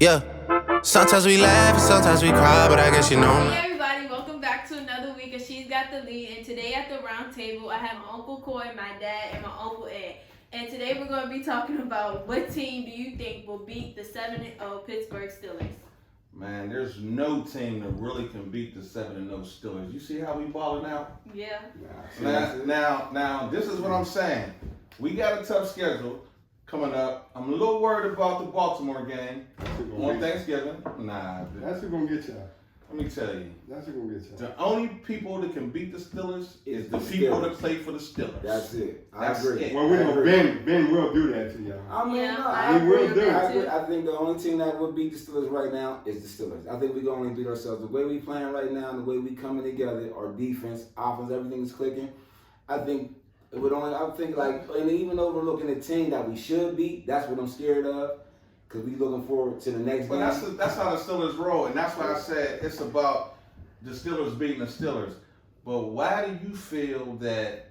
Yeah. Sometimes we laugh and sometimes we cry, but I guess you know me. Hey everybody, welcome back to another week of She's Got the Lead. And today at the round table, I have my Uncle Coy, my dad, and my Uncle Ed. And today we're going to be talking about what team do you think will beat the 7-0 Pittsburgh Steelers? Man, there's no team that really can beat the 7-0 Steelers. You see how we balling out? Yeah. Now, this is what I'm saying. We got a tough schedule coming up. I'm a little worried about the Baltimore game on Thanksgiving. Nah, That's who's gonna get y'all. let me tell you. That's who's gonna get y'all. The only people that can beat the Steelers is the The people Steelers. that play for the Steelers. That's it. I That's agree. it. Well, we know Ben will do that to y'all. I mean, Yeah, no, I I agree agree. with that I agree. I think the only team that would beat the Steelers right now is the Steelers. I think we can only beat ourselves. The way we playing right now, and the way we coming together, our defense, offense, everything is clicking. I think it would only. I think like, and even overlooking the team that we should beat, that's what I'm scared of. Cause we looking forward to the next But game. that's how the Steelers roll, and that's why I said it's about the Steelers beating the Steelers. But why do you feel that?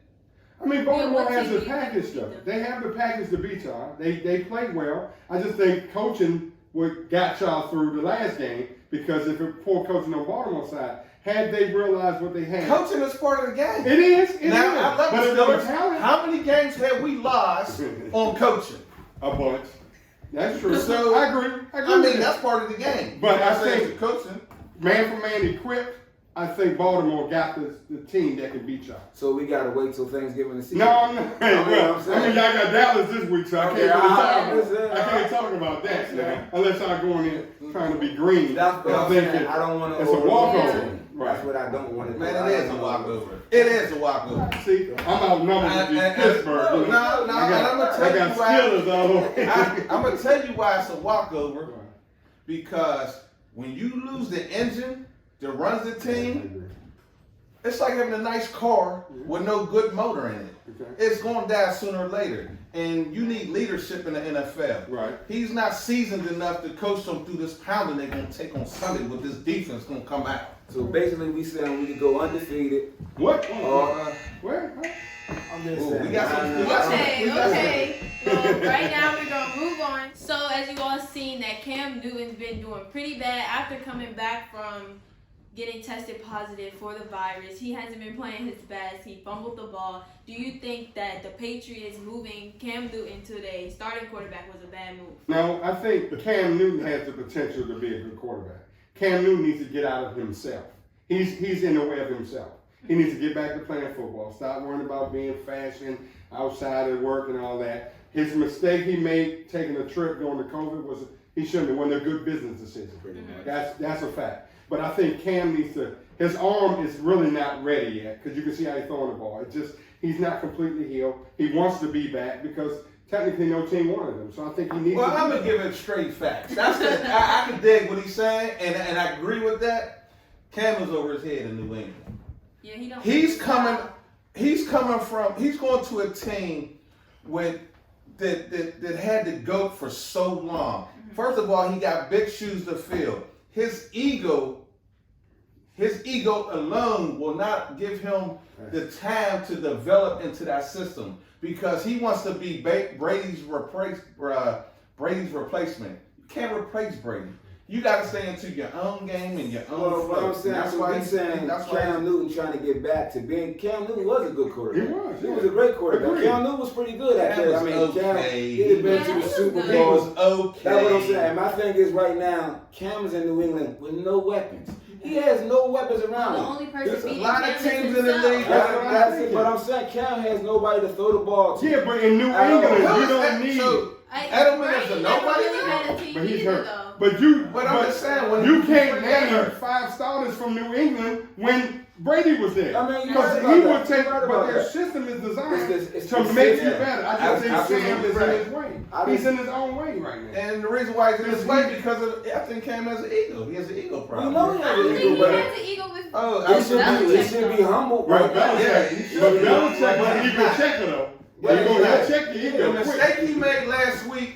I mean, Baltimore what has team the do you think package will though. beat them? They have the package to beat y'all. They play well. I just think coaching what got y'all through the last game because if it poor coaching on Baltimore side, had they realized what they had, Coaching is part of the game. it is. It Now, is. I love But the if there was Steelers. talent, How many games have we lost on coaching? a bunch. That's true. So, I agree. I with mean, that. that's part of the game. But I say think- it's the coaching. Man for man equipped, I think Baltimore got the team that can beat y'all. So we gotta wait till Thanksgiving to see. No, no. Hey, I mean, well, I'm saying- y'all got Dallas this week, so I can't Okay, really I'm talk. I can't talk about that, man. Unless y'all going in trying to be green. That's what I I'm think saying. I don't want to. it's a walkover. Yeah. That's what I don't want to. Man, it is a walkover. It is a walkover. See, I'm outnumbered with Pittsburgh. You know? No, I and I'm got, gonna I tell got you why. Steelers all over. I'm gonna tell you why it's a walkover. Because when you lose the engine that runs the team, it's like having a nice car with no good motor in it. Okay. It's going to die sooner or later. And you need leadership in the NFL. Right. He's not seasoned enough to coach them through this pounding they're going to take on Sunday with this defense going to come out. So basically, we saying we could go undefeated. What? Or Where? I'm just Ooh, saying. we got some- we got some- Okay. Well, right now we're going to move on. So, as you all seen, that Cam Newton's been doing pretty bad after coming back from getting tested positive for the virus. He hasn't been playing his best. He fumbled the ball. Do you think that the Patriots moving Cam Newton to their starting quarterback was a bad move? No, I think Cam Newton has the potential to be a good quarterback. Cam Newton needs to get out of himself. He's in the way of himself. He needs to get back to playing football. Stop worrying about being fashion outside of work and all that. His mistake he made taking a trip during the COVID was he shouldn't have. Wasn't a good business decision. Pretty much. That's a fact. But I think Cam needs to. His arm is really not ready yet because you can see how he's throwing the ball. It's just he's not completely healed. He wants to be back because technically no team wanted him. So I think he needs. Well, to I'm going to give it straight facts. I can dig what he's saying, and I agree with that. Cam is over his head in New England. Yeah, he don't. He's going to a team that had the GOAT for so long. First of all, he got big shoes to fill. His ego alone will not give him the time to develop into that system because he wants to be Brady's replacement. You can't replace Brady. You got to stay into your own game and your own Well, what flow. I'm saying, That's so why we he's saying Cam Newton trying to get back to being. Cam Newton was a good quarterback. He was, He yeah. was a great quarterback. Agreed. Cam Newton was pretty good at Cam that. was I mean, Cam, okay. he had been Yeah, to he the was Super good. He Bowl. was okay. That's what I'm saying. My thing is right now, Cam is in New England with no weapons. He has no weapons around The him. only person There's a beating lot of Cam is teams in the himself. league. That's it. But I'm saying Cam has nobody to throw the ball to. Yeah, but in New I don't England, know. you don't need. So, I- Edelman Brady is a never nobody really now? had a team But he's either, hurt. though. But I'm just saying, when you he can't was name hurt. 5 starters from New England when Brady was there. I mean, you're because right he about would that. take, You're right but about their that. system is designed It's to make you yeah. better. I just think Absolutely Sam is right. in his way. I He's mean- in his own way right now. And the reason why he's in this way because of I think Cam has an ego. He has an ego We problem. know he I has don't an think ego, he but has an ego with. Oh, he should Belichick, be humble. Right, Right now. Yeah, Belichick. he should But be. Belichick was an He's ego not. checker though. Yeah, He'll he's not. check the ego The quick. mistake he made last week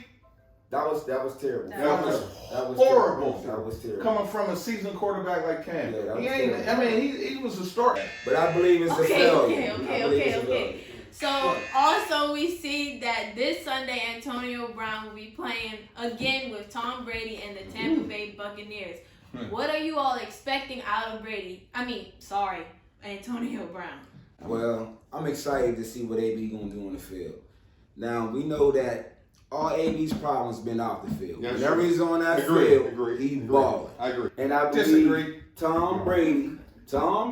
That was terrible. That was That was horrible. terrible. That was terrible. coming from a seasoned quarterback like Cam. Yeah, that He was ain't. terrible. I mean, he was a starter. But I believe it's a Okay, failure. I believe it's a okay. failure. So also we see that this Sunday Antonio Brown will be playing again with Tom Brady and the Tampa Bay Buccaneers. What are you all expecting out of Antonio Brown? Well, I'm excited to see what AB gonna do on the field. Now we know that all AB's problems been off the field. Yes, Whenever sir. he's on that Agree, field, agree, he agree. balling. I agree. And I believe Disagree. Tom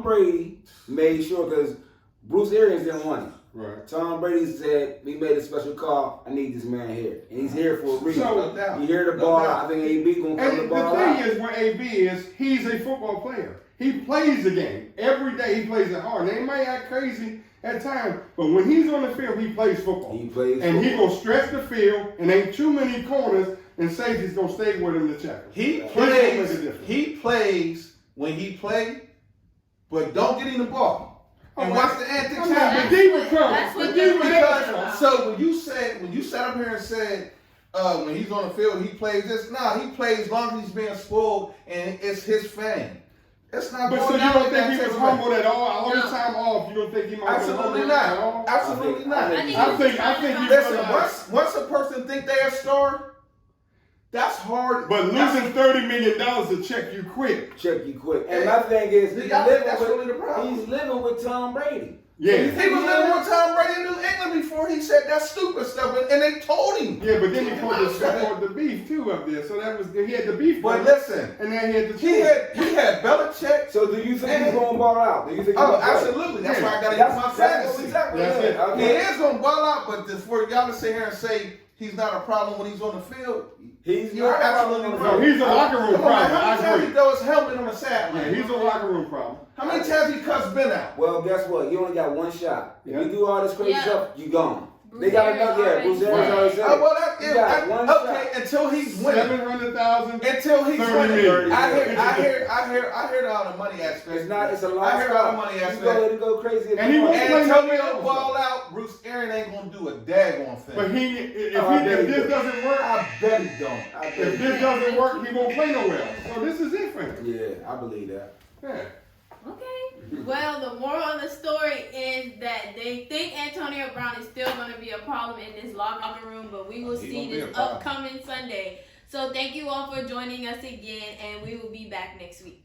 Brady made sure, because Bruce Arians didn't want him. Right. Tom Brady said, we made a special call, I need this man here. And he's here for a reason. So- No doubt. You hear the No ball, doubt. I think AB gonna come And the the ball thing out. is, where AB is, he's a football player. He plays the game. Every day he plays it hard. They might act crazy at times, but when he's on the field, he plays football. He plays And he football. gonna stretch the field, and ain't too many corners, and safety's gonna stay with him to check him. He He's gonna make a plays. difference. He plays when he play, but don't get him the ball. And Oh, watch the antics Come on, happen. the diva comes. That's what The they're diva worried comes. about. So when you sat up here and said when he's on the field he plays this, he plays as long as he's being spoiled and it's his fame. It's not But going so you down don't like think that he was type of way. humbled at all the No. time off? You don't think he might have been Absolutely humbled at all? not. Absolutely not. I think I think he Listen, realized- once a person think they're a star, that's hard. But That's- losing $30 million to check you quick. Check you quick. And my thing is, See, I think that's really the problem. he's living with Tom Brady. Yeah. He was living with Tom Brady in New England before he said that stupid stuff, and they told him. Yeah, but then he caught the beef too up there. So that was he had the beef. But first, listen, and then he had the he had Belichick. So do you think he's going to ball out? Do you think? Oh, he's gonna play? absolutely. That's why I got to That's use my fantasy. exactly That's it. it. Okay. He is going to ball out, but for y'all to sit here and say he's not a problem when he's on the field, He's you're not a absolutely problem. wrong. No, he's a locker room Come on, man, problem. how I many times agree. he throw his helmet on the sideline? Yeah, he's a locker room problem. How many times he cuts Ben out? Well, guess what? You only got one shot. If Yeah. you do all this crazy Yeah. stuff, you gone. Bruce They got Arians another. Yeah, already Bruce Arians said. already said. Oh, well, You got one okay, shot. until he's winning. 700,000. Until he's 30 winning. million. I hear all the money aspect. It's not. It's a lot. I hear all the money You go aspect. ahead and go crazy. if And you he want. won't play no Antonio games. ball out. Bruce Arians ain't gonna do a daggone thing. But if this doesn't work, I bet he don't. I bet if this doesn't work, he won't play nowhere. So this is it for him. Yeah, I believe that. Yeah. Okay. Well, the moral of the story is that they think Antonio Brown is still going to be a problem in this locker room, but we will He see gonna be a this problem. upcoming Sunday. So thank you all for joining us again, and we will be back next week.